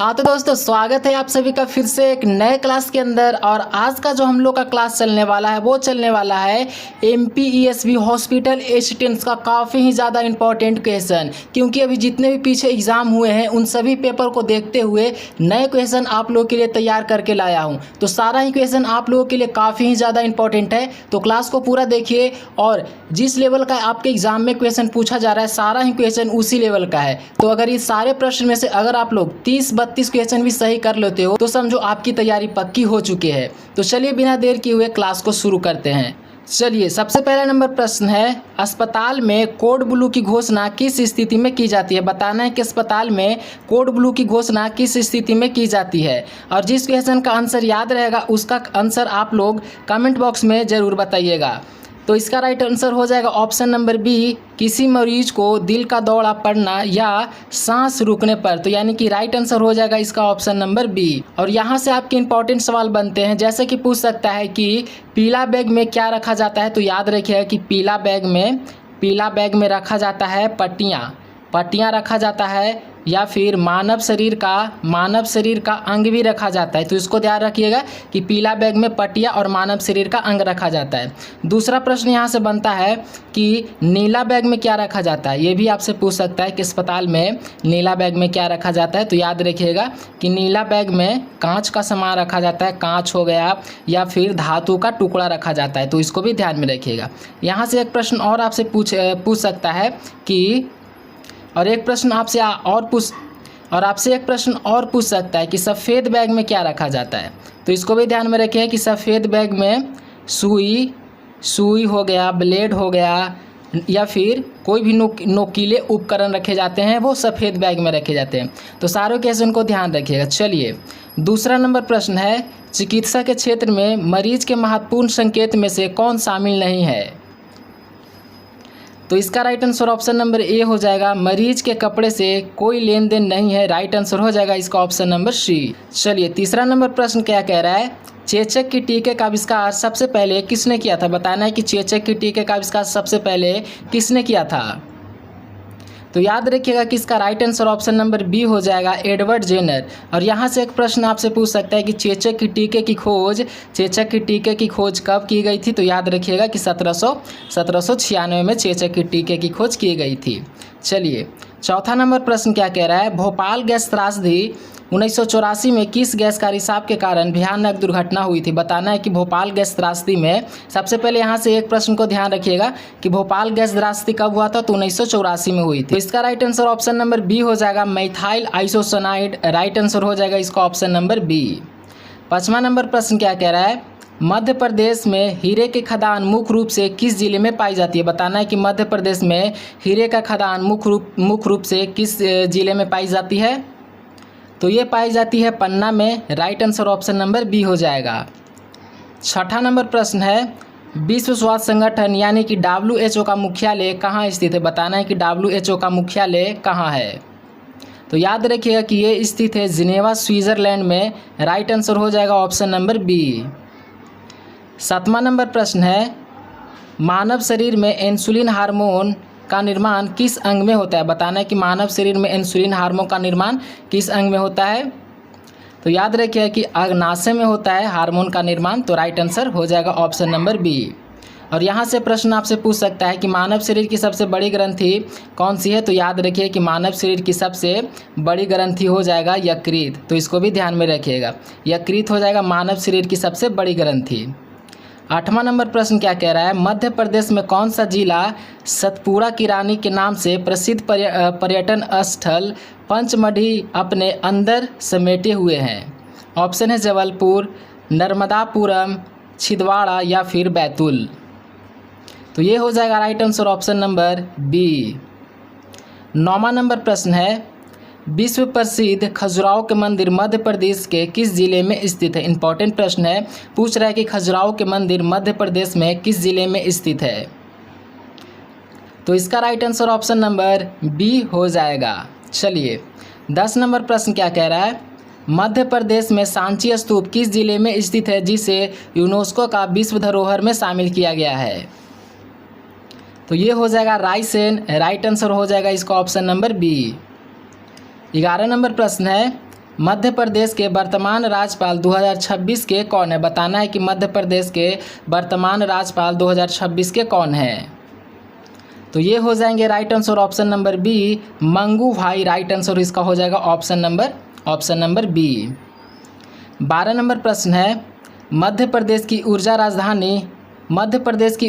हाँ तो दोस्तों, स्वागत है आप सभी का फिर से एक नए क्लास के अंदर। और आज का जो हम लोग का क्लास चलने वाला है वो चलने वाला है MPESB हॉस्पिटल असिस्टेंट्स का काफ़ी ही ज़्यादा इंपॉर्टेंट क्वेश्चन। क्योंकि अभी जितने भी पीछे एग्ज़ाम हुए हैं उन सभी पेपर को देखते हुए नए क्वेश्चन आप लोग के लिए तैयार करके लाया हूँ। तो सारा ही क्वेश्चन आप लोगों के लिए काफ़ी ही ज़्यादा इंपॉर्टेंट है, तो क्लास को पूरा देखिए। और जिस लेवल का आपके एग्ज़ाम में क्वेश्चन पूछा जा रहा है सारा ही क्वेश्चन उसी लेवल का है। तो अगर इस सारे प्रश्न में से अगर आप लोग 30-32 क्वेश्चन भी सही कर लेते हो तो समझो आपकी तैयारी पक्की हो चुकी है। तो चलिए बिना देर किए हुए क्लास को शुरू करते हैं। चलिए, सबसे पहला नंबर प्रश्न है, अस्पताल में कोड ब्लू की घोषणा किस स्थिति में की जाती है। बताना है कि अस्पताल में कोड ब्लू की घोषणा किस स्थिति में की जाती है। और जिस क्वेश्चन का आंसर याद रहेगा उसका आंसर आप लोग कमेंट बॉक्स में ज़रूर बताइएगा। तो इसका राइट आंसर हो जाएगा ऑप्शन नंबर बी, किसी मरीज को दिल का दौरा पड़ना या सांस रुकने पर। तो यानी कि राइट आंसर हो जाएगा इसका ऑप्शन नंबर बी। और यहाँ से आपके इंपॉर्टेंट सवाल बनते हैं, जैसे कि पूछ सकता है कि पीला बैग में क्या रखा जाता है। तो याद रखिएगा कि पीला बैग में रखा जाता है पट्टियाँ रखा जाता है, या फिर मानव शरीर का अंग भी रखा जाता है। तो इसको ध्यान रखिएगा कि पीला बैग में पट्टियाँ और मानव शरीर का अंग रखा जाता है। दूसरा प्रश्न यहाँ से बनता है कि नीला बैग में क्या रखा जाता है। ये भी आपसे पूछ सकता है कि अस्पताल में नीला बैग में क्या रखा जाता है। तो याद रखिएगा कि नीला बैग में कांच का सामान रखा जाता है, कांच हो गया या फिर धातु का टुकड़ा रखा जाता है। तो इसको भी ध्यान में रखिएगा। यहाँ से एक प्रश्न और आपसे पूछ सकता है कि आपसे एक प्रश्न और पूछ सकता है कि सफ़ेद बैग में क्या रखा जाता है। तो इसको भी ध्यान में रखें कि सफ़ेद बैग में सुई हो गया, ब्लेड हो गया, या फिर कोई भी नोकीले उपकरण रखे जाते हैं, वो सफ़ेद बैग में रखे जाते हैं। तो सारे क्वेश्चन को ध्यान रखिएगा। चलिए, दूसरा नंबर प्रश्न है, चिकित्सा के क्षेत्र में मरीज के महत्वपूर्ण संकेत में से कौन शामिल नहीं है। तो इसका right answer option number A हो जाएगा, मरीज के कपड़े से कोई लेन देन नहीं है। राइट आंसर हो जाएगा इसका ऑप्शन नंबर सी। चलिए, तीसरा नंबर प्रश्न क्या कह रहा है, चेचक की टीके का आविष्कार सबसे पहले किसने किया था। बताना है कि चेचक की टीके का आविष्कार सबसे पहले किसने किया था। तो याद रखिएगा कि इसका right answer option number B हो जाएगा, एडवर्ड जेनर। और यहाँ से एक प्रश्न आपसे पूछ सकता है कि चेचक की टीके की खोज कब की गई थी। तो याद रखिएगा कि 1796 में चेचक की टीके की खोज की गई थी। चलिए, चौथा नंबर प्रश्न क्या कह रहा है, भोपाल गैस त्रासदी 1984 में किस गैस का रिसाव के कारण भयानक दुर्घटना हुई थी। बताना है कि भोपाल गैस त्रासदी में, सबसे पहले यहाँ से एक प्रश्न को ध्यान रखिएगा कि भोपाल गैस त्रासदी कब हुआ था। तो 1984 में हुई थी। तो इसका right answer option number B हो जाएगा, मेथाइल आइसोसाइनाइड। राइट आंसर हो जाएगा इसका ऑप्शन नंबर बी। पाँचवा नंबर प्रश्न क्या कह रहा है, मध्य प्रदेश में हीरे के खदान मुख्य रूप से किस जिले में पाई जाती है। बताना है कि मध्य प्रदेश में हीरे का खदान मुख्य रूप से किस जिले में पाई जाती है। तो ये पाई जाती है पन्ना में। Right answer option number B हो जाएगा। छठा नंबर प्रश्न है, विश्व स्वास्थ्य संगठन यानी कि WHO का मुख्यालय कहाँ स्थित है। बताना है कि WHO का मुख्यालय कहाँ है। तो याद रखिएगा कि ये स्थित है जिनेवा, स्विट्जरलैंड में। राइट आंसर हो जाएगा ऑप्शन नंबर बी। सातवां नंबर प्रश्न है, मानव शरीर में इंसुलिन हार्मोन का निर्माण किस अंग में होता है। बताना है कि मानव शरीर में इंसुलिन हार्मोन का निर्माण किस अंग में होता है। तो याद रखिए कि अग्नाशय में होता है हार्मोन का निर्माण। तो राइट आंसर हो जाएगा ऑप्शन नंबर बी। और यहाँ से प्रश्न आपसे पूछ सकता है कि मानव शरीर की सबसे बड़ी ग्रंथि कौन सी है। तो याद रखिए कि मानव शरीर की सबसे बड़ी ग्रंथि हो जाएगा यकृत। तो इसको भी ध्यान में रखिएगा, यकृत हो जाएगा मानव शरीर की सबसे बड़ी ग्रंथि। आठवां नंबर प्रश्न क्या कह रहा है, मध्य प्रदेश में कौन सा जिला सतपुरा की रानी के नाम से प्रसिद्ध पर्यटन स्थल पंचमढ़ी अपने अंदर समेटे हुए हैं। ऑप्शन है जबलपुर, नर्मदापुरम, छिंदवाड़ा या फिर बैतूल। तो ये हो जाएगा right answer option number B. नौवां नंबर प्रश्न है, विश्व प्रसिद्ध खजुराहो के मंदिर मध्य प्रदेश के किस जिले में स्थित है। इंपॉर्टेंट प्रश्न है, पूछ रहा है कि खजुराहो के मंदिर मध्य प्रदेश में किस जिले में स्थित है। तो इसका right answer option number B हो जाएगा। चलिए, 10 नंबर प्रश्न क्या कह रहा है, मध्य प्रदेश में सांची स्तूप किस जिले में स्थित है जिसे यूनेस्को का विश्व धरोहर में शामिल किया गया है। तो ये हो जाएगा रायसेन। राइट आंसर हो जाएगा इसका ऑप्शन नंबर बी। 11 नंबर प्रश्न है, मध्य प्रदेश के वर्तमान राज्यपाल 2026 के कौन है? बताना है कि मध्य प्रदेश के वर्तमान राज्यपाल 2026 के कौन हैं? तो ये हो जाएंगे right answer option number B, Mangu भाई। राइट आंसर इसका हो जाएगा ऑप्शन नंबर बी। 12 नंबर प्रश्न है, मध्य प्रदेश की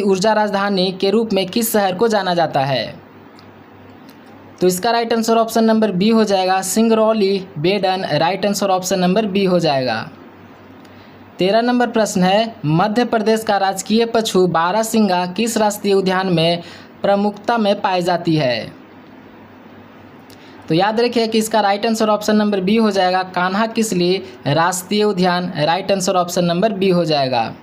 ऊर्जा राजधानी के रूप में किस शहर को जाना जाता है? तो इसका right answer option number B हो जाएगा Singrauli, Baidhan. Right answer option number B हो जाएगा। 13 नंबर प्रश्न है, मध्य प्रदेश का राजकीय पशु बारहसिंगा किस राष्ट्रीय उद्यान में प्रमुखता में पाई जाती है? तो याद रखिए कि इसका right answer option number B हो जाएगा कान्हा किसली राष्ट्रीय उद्यान। Right answer option number B हो जाएगा।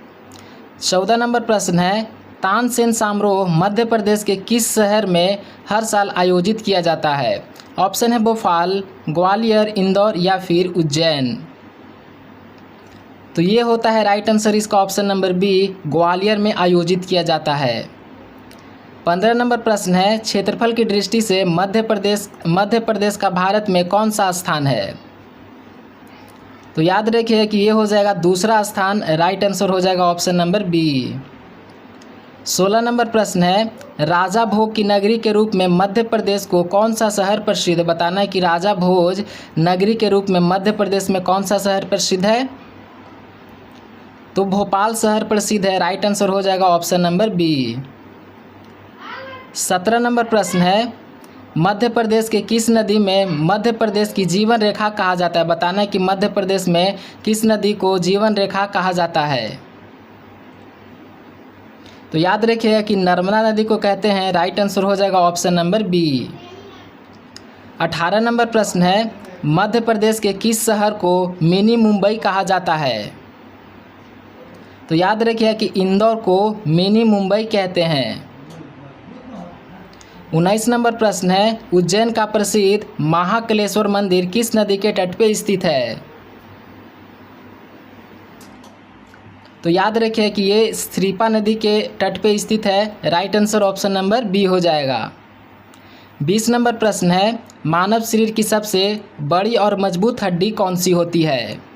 14 नंबर प्रश्न है, तानसेन समारोह मध्य प्रदेश के किस शहर में हर साल आयोजित किया जाता है? ऑप्शन है भोपाल, ग्वालियर, इंदौर या फिर उज्जैन। तो ये होता है राइट आंसर इसका ऑप्शन नंबर बी, ग्वालियर में आयोजित किया जाता है। 15 नंबर प्रश्न है, क्षेत्रफल की दृष्टि से मध्य प्रदेश का भारत में कौन सा स्थान है? तो याद रखिए कि ये हो जाएगा दूसरा स्थान। राइट आंसर हो जाएगा ऑप्शन नंबर बी। 16 नंबर प्रश्न है, राजा भोज की नगरी के रूप में मध्य प्रदेश को कौन सा शहर प्रसिद्ध है? बताना है कि राजा भोज नगरी के रूप में मध्य प्रदेश में कौन सा शहर प्रसिद्ध है? तो भोपाल शहर प्रसिद्ध है। राइट आंसर हो जाएगा ऑप्शन नंबर बी। 17 नंबर प्रश्न है, मध्य प्रदेश के किस नदी में मध्य प्रदेश की जीवन रेखा कहा जाता है? बताना है कि मध्य प्रदेश में किस नदी को जीवन रेखा कहा जाता है? तो याद रखिएगा कि नर्मदा नदी को कहते हैं। राइट आंसर हो जाएगा ऑप्शन नंबर बी। 18 नंबर प्रश्न है, मध्य प्रदेश के किस शहर को मिनी मुंबई कहा जाता है? तो याद रखिए कि इंदौर को मिनी मुंबई कहते हैं। 19 नंबर प्रश्न है, उज्जैन का प्रसिद्ध महाकालेश्वर मंदिर किस नदी के तट पे स्थित है? तो याद रखिए कि ये स्त्रीपा नदी के तट पे स्थित है। Right answer option number B हो जाएगा। 20 नंबर प्रश्न है, मानव शरीर की सबसे बड़ी और मजबूत हड्डी कौन सी होती है?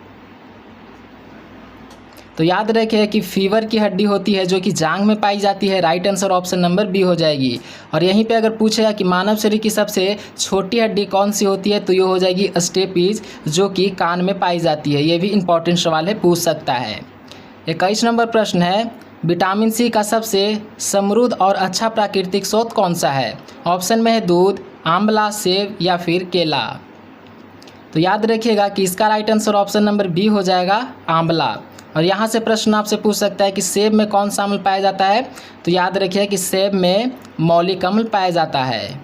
तो याद रखिए कि फीवर की हड्डी होती है जो कि जांघ में पाई जाती है। Right answer option number B हो जाएगी। और यहीं पे अगर पूछेगा कि मानव शरीर की सबसे छोटी हड्डी कौन सी होती है, तो ये हो जाएगी स्टेपीज जो कि कान में पाई जाती है। ये भी इंपॉर्टेंट सवाल है, पूछ सकता है। 21 नंबर प्रश्न है, विटामिन सी का सबसे समृद्ध और अच्छा प्राकृतिक स्रोत कौन सा है? ऑप्शन में है दूध, आंवला, सेब या फिर केला। तो याद रखिएगा कि इसका right answer option number B हो जाएगा आंवला। और यहाँ से प्रश्न आपसे पूछ सकता है कि सेब में कौन सा अम्ल पाया जाता है? तो याद रखिए कि सेब में मौलिक अम्ल पाया जाता है।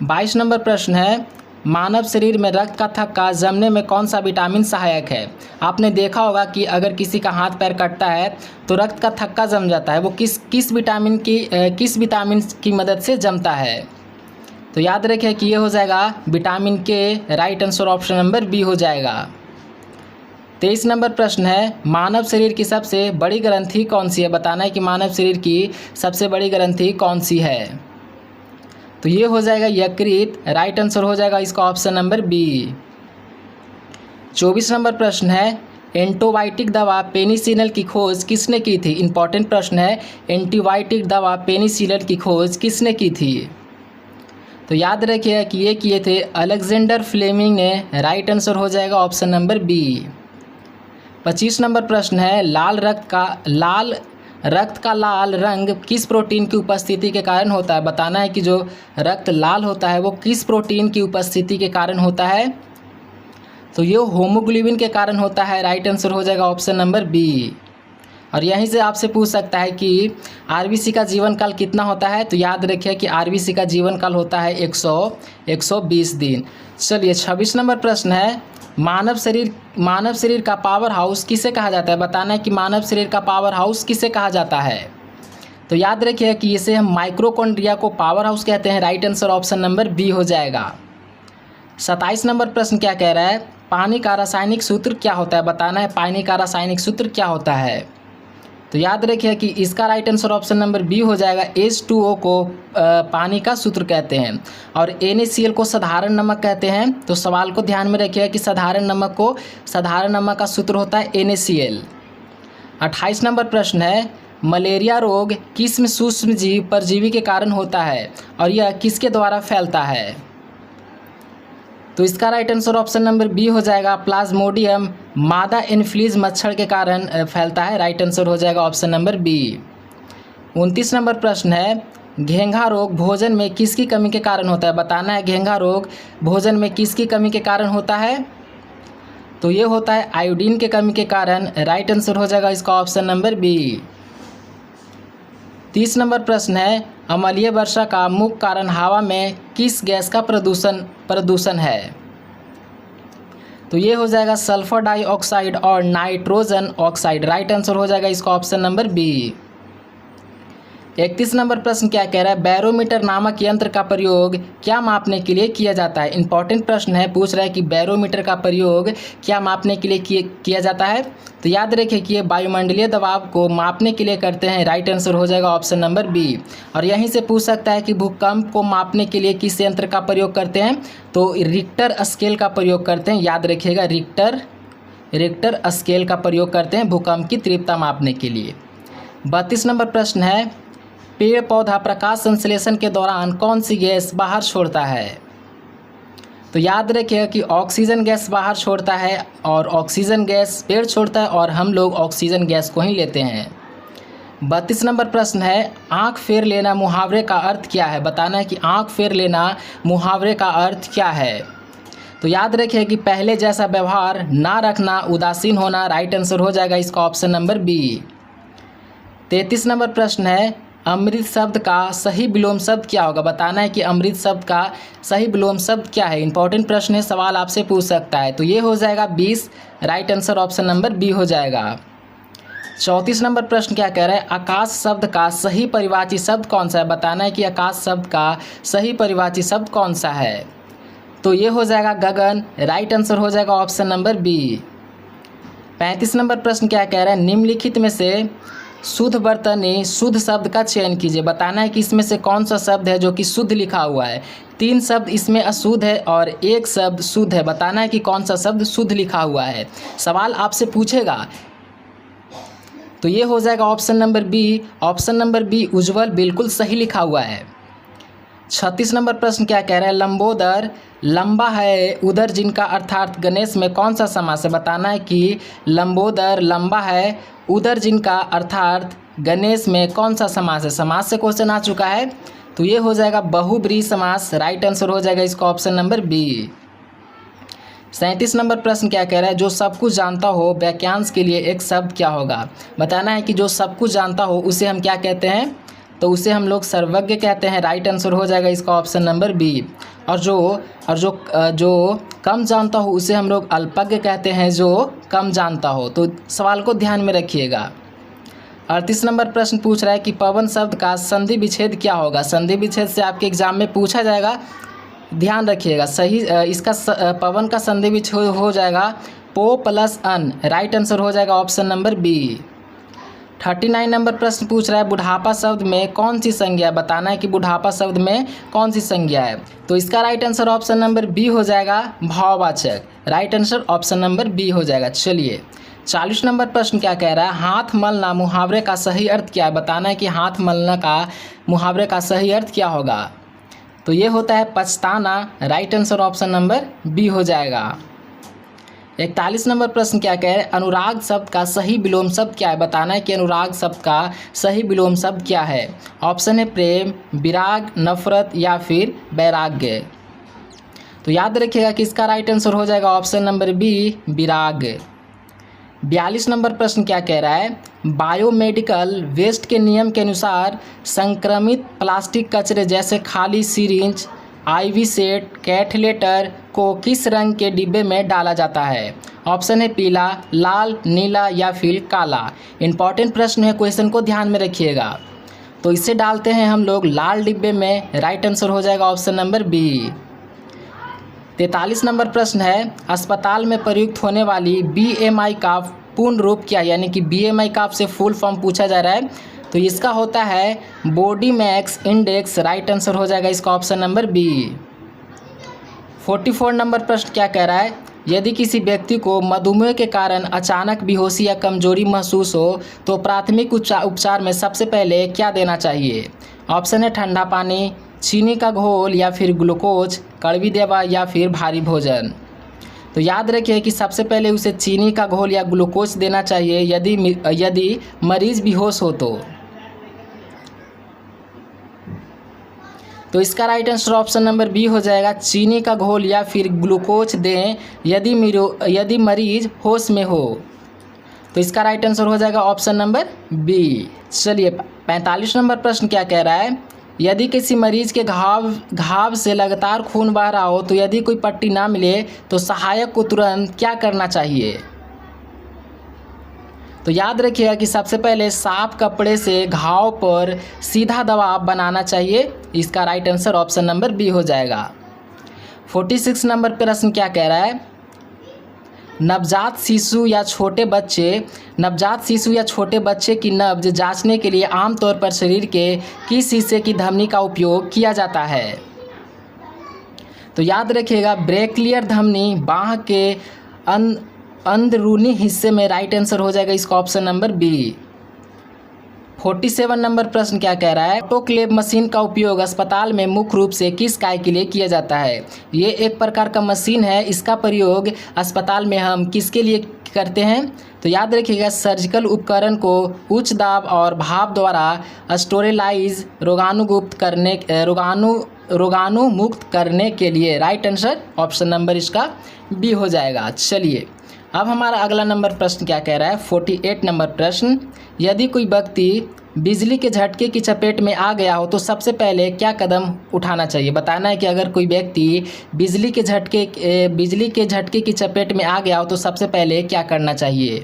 22 नंबर प्रश्न है, मानव शरीर में रक्त का थक्का जमने में कौन सा विटामिन सहायक है? आपने देखा होगा कि अगर किसी का हाथ पैर कटता है तो रक्त का थक्का जम जाता है। वो किस विटामिन की मदद से जमता है? तो याद रखिए कि ये हो जाएगा vitamin K. Right answer option number B हो जाएगा। 23 नंबर प्रश्न है, मानव शरीर की सबसे बड़ी ग्रंथि कौन सी है? बताना है कि मानव शरीर की सबसे बड़ी ग्रंथि कौन सी है? तो ये हो जाएगा यकृत। राइट आंसर हो जाएगा इसका ऑप्शन नंबर बी। 24 नंबर प्रश्न है, एंटीबायोटिक दवा पेनिसिलिन की खोज किसने की थी? इंपॉर्टेंट प्रश्न है, एंटीबायोटिक दवा पेनिसिलिन की खोज किसने की थी? तो याद रखिए कि ये किए थे अलेक्जेंडर फ्लेमिंग ने। राइट आंसर हो जाएगा ऑप्शन नंबर बी। 25 नंबर प्रश्न है, लाल रक्त का लाल रंग किस प्रोटीन की उपस्थिति के कारण होता है? बताना है कि जो रक्त लाल होता है वो किस प्रोटीन की उपस्थिति के कारण होता है? तो ये होमोग्लोबिन के कारण होता है। राइट आंसर हो जाएगा ऑप्शन नंबर बी। और यहीं से आपसे पूछ सकता है कि आरबीसी का जीवन काल कितना होता है? तो याद रखिए कि आरबीसी का जीवन काल होता है 120 दिन। चलिए 26 नंबर प्रश्न है, मानव शरीर का पावर हाउस किसे कहा जाता है? बताना है कि मानव शरीर का पावर हाउस किसे कहा जाता है? तो याद रखिए कि इसे हम माइक्रोकॉन्ड्रिया को पावर हाउस कहते हैं। Right answer option number B हो जाएगा। 27 नंबर प्रश्न क्या कह रहा है, पानी का रासायनिक सूत्र क्या होता है? बताना है पानी का रासायनिक सूत्र क्या होता है? तो याद रखिए कि इसका right answer option number B हो जाएगा। H2O को पानी का सूत्र कहते हैं और NaCl को साधारण नमक कहते हैं। तो सवाल को ध्यान में रखिएगा कि साधारण नमक का सूत्र होता है NaCl। 28 नंबर प्रश्न है, मलेरिया रोग किस सूक्ष्म जीव परजीवी के कारण होता है और यह किसके द्वारा फैलता है? तो इसका right answer option number B हो जाएगा। प्लाज्मोडियम मादा एनोफिलीज मच्छर के कारण फैलता है। राइट आंसर हो जाएगा ऑप्शन नंबर बी। 29 नंबर प्रश्न है, घेंघा रोग भोजन में किसकी कमी के कारण होता है? बताना है घेंघा रोग भोजन में किसकी कमी के कारण होता है? तो ये होता है आयोडीन के कमी के कारण। राइट आंसर हो जाएगा इसका ऑप्शन नंबर बी। 30 नंबर प्रश्न है, अम्लीय वर्षा का मुख्य कारण हवा में किस गैस का प्रदूषण है? तो ये हो जाएगा सल्फर डाइऑक्साइड और नाइट्रोजन ऑक्साइड। राइट आंसर हो जाएगा इसका ऑप्शन नंबर बी। 31 नंबर प्रश्न क्या कह रहा है, बैरोमीटर नामक यंत्र का प्रयोग क्या मापने के लिए किया जाता है? इंपॉर्टेंट प्रश्न है, पूछ रहा है कि बैरोमीटर का प्रयोग क्या मापने के लिए किया जाता है? तो याद रखिए कि ये वायुमंडलीय दबाव को मापने के लिए करते हैं। राइट आंसर हो जाएगा ऑप्शन नंबर बी। और यहीं से पूछ सकता है कि भूकंप को मापने के लिए किस यंत्र का प्रयोग करते हैं? तो रिक्टर स्केल का प्रयोग करते हैं। याद रखिएगा रिक्टर स्केल का प्रयोग करते हैं भूकंप की तीव्रता मापने के लिए। 32 नंबर प्रश्न है, पेड़ पौधा प्रकाश संश्लेषण के दौरान कौन सी गैस बाहर छोड़ता है? तो याद रखिएगा कि ऑक्सीजन गैस बाहर छोड़ता है और ऑक्सीजन गैस पेड़ छोड़ता है और हम लोग ऑक्सीजन गैस को ही लेते हैं। 32 नंबर प्रश्न है, आँख फेर लेना मुहावरे का अर्थ क्या है? बताना है कि आँख फेर लेना मुहावरे का अर्थ क्या है? तो याद रखिए कि पहले जैसा व्यवहार ना रखना, उदासीन होना। राइट आंसर हो जाएगा इसका ऑप्शन नंबर बी। 33 नंबर प्रश्न है, अमृत शब्द का सही विलोम शब्द क्या होगा? बताना है कि अमृत शब्द का सही विलोम शब्द क्या है। इंपॉर्टेंट प्रश्न है, सवाल आपसे पूछ सकता है। तो ये हो जाएगा 20। Right answer option number B हो जाएगा। 34 नंबर प्रश्न क्या कह रहा है, आकाश शब्द का सही परिवाची शब्द कौन सा है? बताना है कि आकाश शब्द का सही परिवाची शब्द कौन सा है? तो ये हो जाएगा गगन। राइट आंसर हो जाएगा ऑप्शन नंबर बी। 35 नंबर प्रश्न क्या कह रहा है, निम्नलिखित में से शुद्ध वर्तनी शुद्ध शब्द का चयन कीजिए। बताना है कि इसमें से कौन सा शब्द है जो कि शुद्ध लिखा हुआ है। 3 शब्द इसमें अशुद्ध है और 1 शब्द शुद्ध है। बताना है कि कौन सा शब्द शुद्ध लिखा हुआ है। सवाल आपसे पूछेगा। तो ये हो जाएगा option number B. Option number B Ujjwal बिल्कुल सही लिखा हुआ है। 36 नंबर प्रश्न क्या कह रहा है, लंबोदर लंबा है उदर जिनका अर्थात गणेश में कौन सा समास है? बताना है कि लंबोदर लंबा है उदर जिनका अर्थात गणेश में कौन सा समास है? समास से क्वेश्चन आ चुका है। तो ये हो जाएगा बहुब्रीहि समास। राइट आंसर हो जाएगा इसका ऑप्शन नंबर बी। 37 नंबर प्रश्न क्या कह रहा है, जो सब कुछ जानता हो वाक्यांश के लिए एक शब्द क्या होगा? बताना है कि जो सब कुछ जानता हो उसे हम क्या कहते हैं? तो उसे हम लोग सर्वज्ञ कहते हैं। राइट आंसर हो जाएगा इसका ऑप्शन नंबर बी। और जो कम जानता हो उसे हम लोग अल्पज्ञ कहते हैं, जो कम जानता हो। तो सवाल को ध्यान में रखिएगा। 38 नंबर प्रश्न पूछ रहा है कि पवन शब्द का संधि विच्छेद क्या होगा? संधि विच्छेद से आपके एग्जाम में पूछा जाएगा, ध्यान रखिएगा। सही इसका पवन का संधि विच्छेद हो जाएगा पो प्लस अन। राइट आंसर हो जाएगा ऑप्शन नंबर बी। 39 नंबर प्रश्न पूछ रहा है, बुढ़ापा शब्द में कौन सी संज्ञा है? बताना है कि बुढ़ापा शब्द में कौन सी संज्ञा है? तो इसका right answer option number B हो जाएगा भाववाचक। Right answer option number B हो जाएगा। चलिए 40 नंबर प्रश्न क्या कह रहा है, हाथ मलना मुहावरे का सही अर्थ क्या है? बताना है कि हाथ मलना का मुहावरे का सही अर्थ क्या होगा? तो ये होता है पछताना। Right answer option number B हो जाएगा। 41 नंबर प्रश्न क्या कह रहे हैं, अनुराग शब्द का सही विलोम शब्द क्या है? बताना है कि अनुराग शब्द का सही विलोम शब्द क्या है? ऑप्शन है प्रेम, विराग, नफरत या फिर वैराग्य। तो याद रखिएगा कि इसका राइट आंसर हो जाएगा ऑप्शन नंबर बी विराग। 42 नंबर प्रश्न क्या कह रहा है, बायोमेडिकल वेस्ट के नियम के अनुसार संक्रमित प्लास्टिक कचरे जैसे खाली सिरिंज, IV सेट, कैथलेटर को किस रंग के डिब्बे में डाला जाता है? ऑप्शन है पीला, लाल, नीला या फिर काला। इंपॉर्टेंट प्रश्न है, क्वेश्चन को ध्यान में रखिएगा। तो इसे डालते हैं हम लोग लाल डिब्बे में। राइट आंसर हो जाएगा ऑप्शन नंबर बी। 43 नंबर प्रश्न है, अस्पताल में प्रयुक्त होने वाली BMI का पूर्ण रूप क्या, यानी कि BMI का आपसे फुल फॉर्म पूछा जा रहा है, तो इसका होता है body mass index. Right answer हो जाएगा इसका ऑप्शन नंबर बी। 44 नंबर प्रश्न क्या कह रहा है, यदि किसी व्यक्ति को मधुमेह के कारण अचानक बेहोशी या कमजोरी महसूस हो तो प्राथमिक उपचार में सबसे पहले क्या देना चाहिए। ऑप्शन है ठंडा पानी, चीनी का घोल या फिर ग्लूकोज, कड़वी दवा या फिर भारी भोजन। तो याद रखिए कि सबसे पहले उसे चीनी का घोल या ग्लूकोज देना चाहिए यदि मरीज बेहोश हो तो इसका right answer option number B हो जाएगा, चीनी का घोल या फिर ग्लूकोज दें यदि मरीज होश में हो। तो इसका राइट आंसर हो जाएगा ऑप्शन नंबर बी। चलिए 45 नंबर प्रश्न क्या कह रहा है, यदि किसी मरीज के घाव से लगातार खून बह रहा हो तो यदि कोई पट्टी ना मिले तो सहायक को तुरंत क्या करना चाहिए। तो याद रखिएगा कि सबसे पहले साफ कपड़े से घाव पर सीधा दबाव बनाना चाहिए। इसका right answer option number B हो जाएगा। 46 नंबर प्रश्न क्या कह रहा है, नवजात शिशु या छोटे बच्चे की नब्ज जांचने के लिए आमतौर पर शरीर के किस हिस्से की धमनी का उपयोग किया जाता है। तो याद रखिएगा ब्रेकियर धमनी बांह के अंदरूनी हिस्से में। राइट आंसर हो जाएगा इसका ऑप्शन नंबर बी। 47 नंबर प्रश्न क्या कह रहा है, ऑटोक्लेव मशीन का उपयोग अस्पताल में मुख्य रूप से किस कार्य के लिए किया जाता है। ये एक प्रकार का मशीन है, इसका प्रयोग अस्पताल में हम किसके लिए करते हैं। तो याद रखिएगा सर्जिकल उपकरण को उच्च दाब और भाप द्वारा स्टोरेलाइज रोगाणुमुक्त करने के लिए। राइट आंसर ऑप्शन नंबर इसका बी हो जाएगा। चलिए अब हमारा अगला नंबर प्रश्न क्या कह रहा है, 48 नंबर प्रश्न, यदि कोई व्यक्ति बिजली के झटके की चपेट में आ गया हो तो सबसे पहले क्या कदम उठाना चाहिए। बताना है कि अगर कोई व्यक्ति बिजली के झटके की चपेट में आ गया हो तो सबसे पहले क्या करना चाहिए।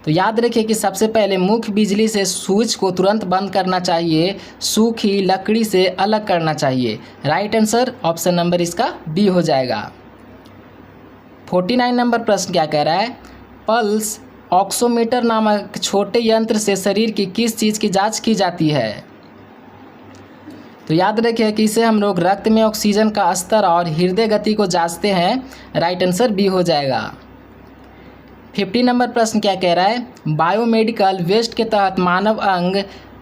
तो याद रखिए कि सबसे पहले मुख्य बिजली से स्विच को तुरंत बंद करना चाहिए, सूखी लकड़ी से अलग करना चाहिए। राइट आंसर ऑप्शन नंबर इसका बी हो जाएगा। 49 नंबर प्रश्न क्या कह रहा है, पल्स ऑक्सीमीटर नामक छोटे यंत्र से शरीर की किस चीज़ की जांच की जाती है। तो याद रखिए कि इसे हम लोग रक्त में ऑक्सीजन का स्तर और हृदय गति को जांचते हैं। राइट आंसर बी हो जाएगा। 50 नंबर प्रश्न क्या कह रहा है, बायोमेडिकल वेस्ट के तहत मानव अंग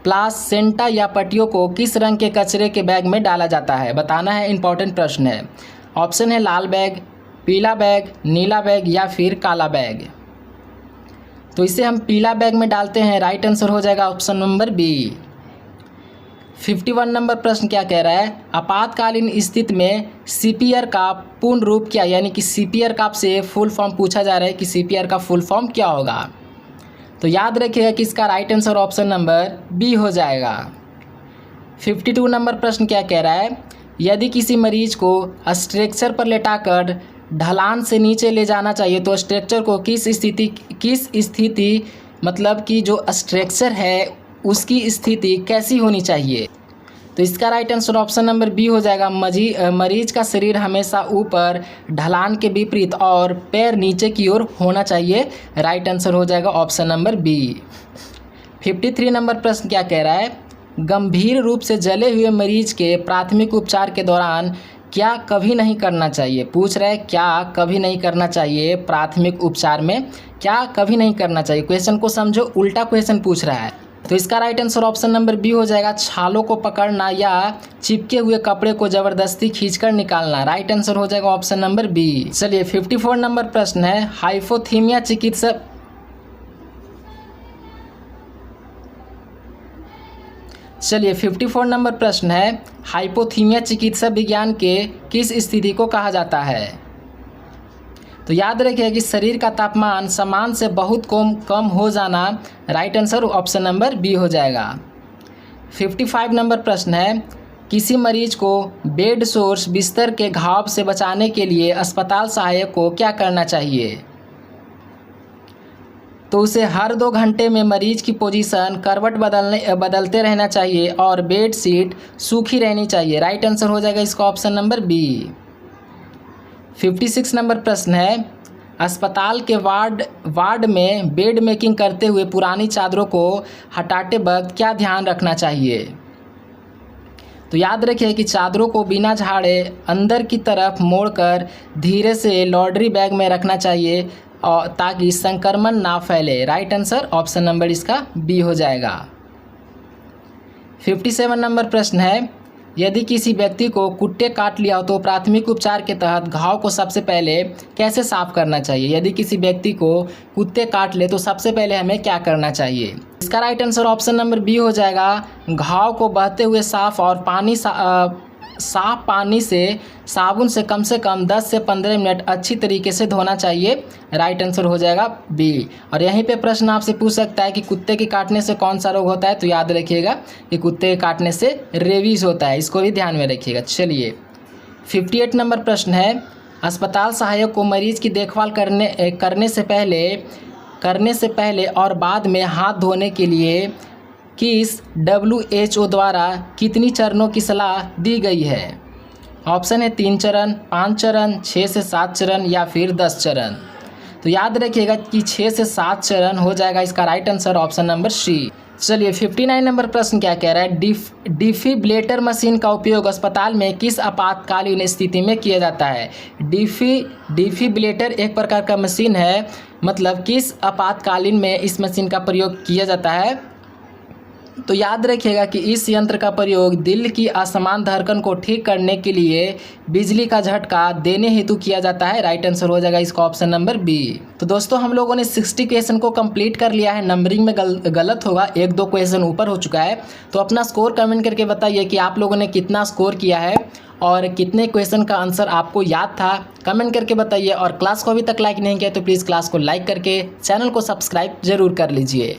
प्लासेंटा या पट्टियों को किस रंग के कचरे के बैग में डाला जाता है। बताना है, इंपॉर्टेंट प्रश्न है। ऑप्शन है लाल बैग, पीला बैग, नीला बैग या फिर काला बैग। तो इसे हम पीला बैग में डालते हैं। राइट आंसर हो जाएगा ऑप्शन नंबर बी। 51 नंबर प्रश्न क्या कह रहा है, आपातकालीन स्थिति में CPR का पूर्ण रूप क्या, यानी कि CPR का आपसे फुल फॉर्म पूछा जा रहा है कि CPR का फुल फॉर्म क्या होगा। तो याद रखिएगा कि इसका right answer option number B हो जाएगा। 52 नंबर प्रश्न क्या कह रहा है, यदि किसी मरीज को स्ट्रेचर पर लेटाकर ढलान से नीचे ले जाना चाहिए तो स्ट्रेचर को किस स्थिति मतलब कि जो स्ट्रेचर है उसकी स्थिति कैसी होनी चाहिए। तो इसका right answer option number B हो जाएगा। मरीज का शरीर हमेशा ऊपर ढलान के विपरीत और पैर नीचे की ओर होना चाहिए। राइट आंसर हो जाएगा ऑप्शन नंबर बी। 53 नंबर प्रश्न क्या कह रहा है, गंभीर रूप से जले हुए मरीज के प्राथमिक उपचार के दौरान क्या कभी नहीं करना चाहिए। पूछ रहा है क्या कभी नहीं करना चाहिए, प्राथमिक उपचार में क्या कभी नहीं करना चाहिए। क्वेश्चन को समझो, उल्टा क्वेश्चन पूछ रहा है। तो इसका right answer option number B हो जाएगा, छालों को पकड़ना या चिपके हुए कपड़े को जबरदस्ती खींचकर निकालना। राइट आंसर हो जाएगा ऑप्शन नंबर बी। चलिए 54 नंबर प्रश्न है, हाइपोथीमिया चिकित्सा चलिए 54 नंबर प्रश्न है, हाइपोथीमिया चिकित्सा विज्ञान के किस स्थिति को कहा जाता है। तो याद रखिए कि शरीर का तापमान सामान्य से बहुत कम हो जाना। Right answer option number B हो जाएगा। 55 नंबर प्रश्न है, किसी मरीज को बेड सोर्स बिस्तर के घाव से बचाने के लिए अस्पताल सहायक को क्या करना चाहिए। तो उसे हर 2 घंटे में मरीज की पोजीशन करवट बदलते रहना चाहिए और बेड शीट सूखी रहनी चाहिए। राइट आंसर हो जाएगा इसका ऑप्शन नंबर बी। 56 नंबर प्रश्न है, अस्पताल के वार्ड में बेड मेकिंग करते हुए पुरानी चादरों को हटाते वक्त क्या ध्यान रखना चाहिए? तो याद रखिए कि चादरों को बिना झाड़े अंदर की तरफ मोड़कर धीरे से लॉन्ड्री बैग में रखना चाहिए और ताकि संक्रमण ना फैले। राइट आंसर ऑप्शन नंबर इसका बी हो जाएगा। 57 नंबर प्रश्न है, यदि किसी व्यक्ति को कुत्ते काट लिया हो तो प्राथमिक उपचार के तहत घाव को सबसे पहले कैसे साफ करना चाहिए? यदि किसी व्यक्ति को कुत्ते काट ले तो सबसे पहले हमें क्या करना चाहिए? इसका right answer option number B हो जाएगा। घाव को बहते हुए साफ और साफ पानी से साबुन से कम 10 से 15 मिनट अच्छी तरीके से धोना चाहिए। राइट आंसर हो जाएगा बी। और यहीं पे प्रश्न आपसे पूछ सकता है कि कुत्ते के काटने से कौन सा रोग होता है? तो याद रखिएगा कि कुत्ते के काटने से रेबीज होता है, इसको भी ध्यान में रखिएगा। चलिए 58 नंबर प्रश्न है, अस्पताल सहायक को मरीज की देखभाल करने से पहले और बाद में हाथ धोने के लिए किस WHO द्वारा कितनी चरणों की सलाह दी गई है? ऑप्शन है 3 चरण, 5 चरण, 6 से 7 चरण या फिर 10 चरण। तो याद रखिएगा कि 6 से 7 चरण हो जाएगा इसका right answer option number C. चलिए 59 नंबर प्रश्न क्या कह रहा है, डिफिब्रिलेटर मशीन का उपयोग अस्पताल में किस आपातकालीन स्थिति में किया जाता है? डिफिब्रिलेटर एक प्रकार का मशीन है, मतलब किस आपातकालीन में इस मशीन का प्रयोग किया जाता है? तो याद रखिएगा कि इस यंत्र का प्रयोग दिल की असमान धड़कन को ठीक करने के लिए बिजली का झटका देने हेतु किया जाता है। राइट आंसर हो जाएगा इसका ऑप्शन नंबर बी। तो दोस्तों हम लोगों ने 60 क्वेश्चन को कंप्लीट कर लिया है। नंबरिंग में गलत होगा, 1-2 क्वेश्चन ऊपर हो चुका है। तो अपना स्कोर कमेंट करके बताइए कि आप लोगों ने कितना स्कोर किया है और कितने क्वेश्चन का आंसर आपको याद था, कमेंट करके बताइए। और क्लास को अभी तक लाइक नहीं किया तो प्लीज़ क्लास को लाइक करके चैनल को सब्सक्राइब जरूर कर लीजिए।